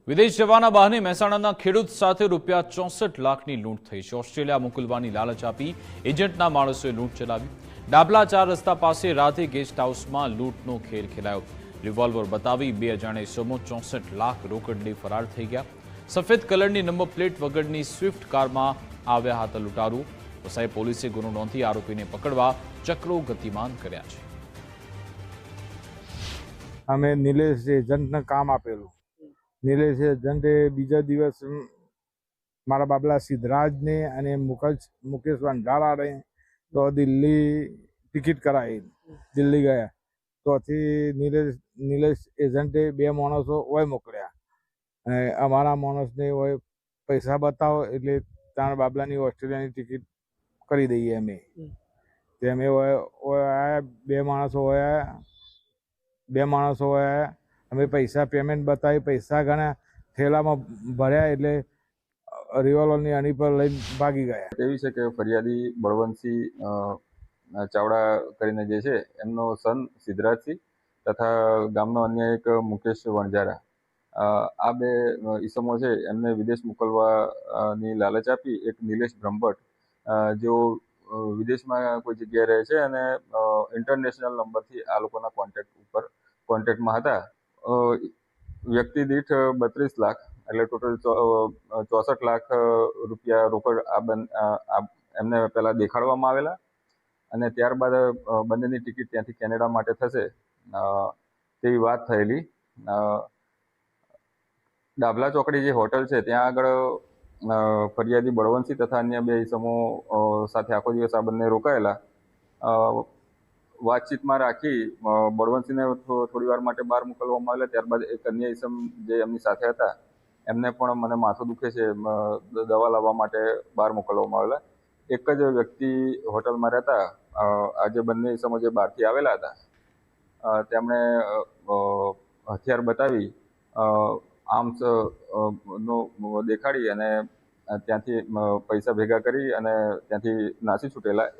વિદેશ જવાના બહાને મહેસાણાના ખેડૂત સાથે ₹64 લાખની લૂંટ થઈ છે। ઓસ્ટ્રેલિયા મોકલવાની લાલચ આપી એજન્ટના માણસોએ લૂંટ ચલાવી। ડાબલા 4 રસ્તા પાસે રાધે ગેસ્ટ હાઉસમાં લૂંટનો ખેલ ખેલાયો। રિવોલ્વર બતાવી 2 અજાણ્યા ઇસમો 64 લાખ રોકડ લઈ ફરાર થઈ ગયા। સફેદ કલરની નંબર પ્લેટ વગરની સ્વિફ્ટ કારમાં આવ્યા હતા લૂંટારૂ। વસાઈ પોલીસે ગુનો નોંધી આરોપીને પકડવા ચક્રો ગતિમાન કર્યા છે। અમે નિલેશ એજન્ટને કામ આપેલું। નિલેશ એજન્ટે બીજા દિવસ મારા બાબલા સિદ્ધરાજને અને મુકેશ વંજારાને તો દિલ્હી ટિકિટ કરાવી, દિલ્હી ગયા। તોથી નિલેશ એજન્ટે 2 માણસો હોય મોકલ્યા અને અમારા માણસને હોય પૈસા બતાવો એટલે તારા બાબલાની ઓસ્ટ્રેલિયાની ટિકિટ કરી દઈએ અમે। અમે હોય 2 માણસો હોય 2 માણસો હોય અમે પૈસા પેમેન્ટ બતાવી, પૈસા ઘણા થેલામાં ભર્યા એટલે રિવોલ્વરની અણી પર લઈને ભાગી ગયા। એવી છે કે ફરિયાદી બળવંતસિંહ ચાવડા કરીને જે છે એમનો સન સિદ્ધરાજસિંહ તથા ગામનો અન્ય એક મુકેશ વણજારા, આ 2 ઈસમો છે એમને વિદેશ મોકલવાની લાલચ આપી એક નિલેશ બ્રહ્મભટ્ટ જેઓ વિદેશમાં કોઈ જગ્યાએ રહે છે અને ઇન્ટરનેશનલ નંબરથી આ લોકોના કોન્ટેક્ટમાં હતા। વ્યક્તિ દીઠ 32 લાખ એટલે ટોટલ 64 લાખ રૂપિયા રોકડ એમને પહેલા દેખાડવામાં આવેલા અને ત્યારબાદ બંનેની ટિકિટ ત્યાંથી કેનેડા માટે થશે તેવી વાત થયેલી। ડાબલા ચોકડી જે હોટલ છે ત્યાં આગળ ફરિયાદી બળવંતસિંહ તથા અન્ય 2 ઈસમો સાથે આખો દિવસ આ બંને રોકાયેલા। વાતચીતમાં રાખી બળવંતસિંહને થોડી વાર માટે બહાર મોકલવામાં આવેલા। ત્યારબાદ એક અન્ય ઈસમ જે એમની સાથે હતા એમને પણ મને માથું દુખે છે દવા લાવવા માટે બહાર મોકલવામાં આવેલા। એક જ વ્યક્તિ હોટલમાં રહેતા આ જે બંને ઈસમો જે બહારથી આવેલા હતા તેમણે હથિયાર બતાવી આર્મ્સ નો દેખાડી અને ત્યાંથી પૈસા ભેગા કરી અને ત્યાંથી નાસી છૂટેલા।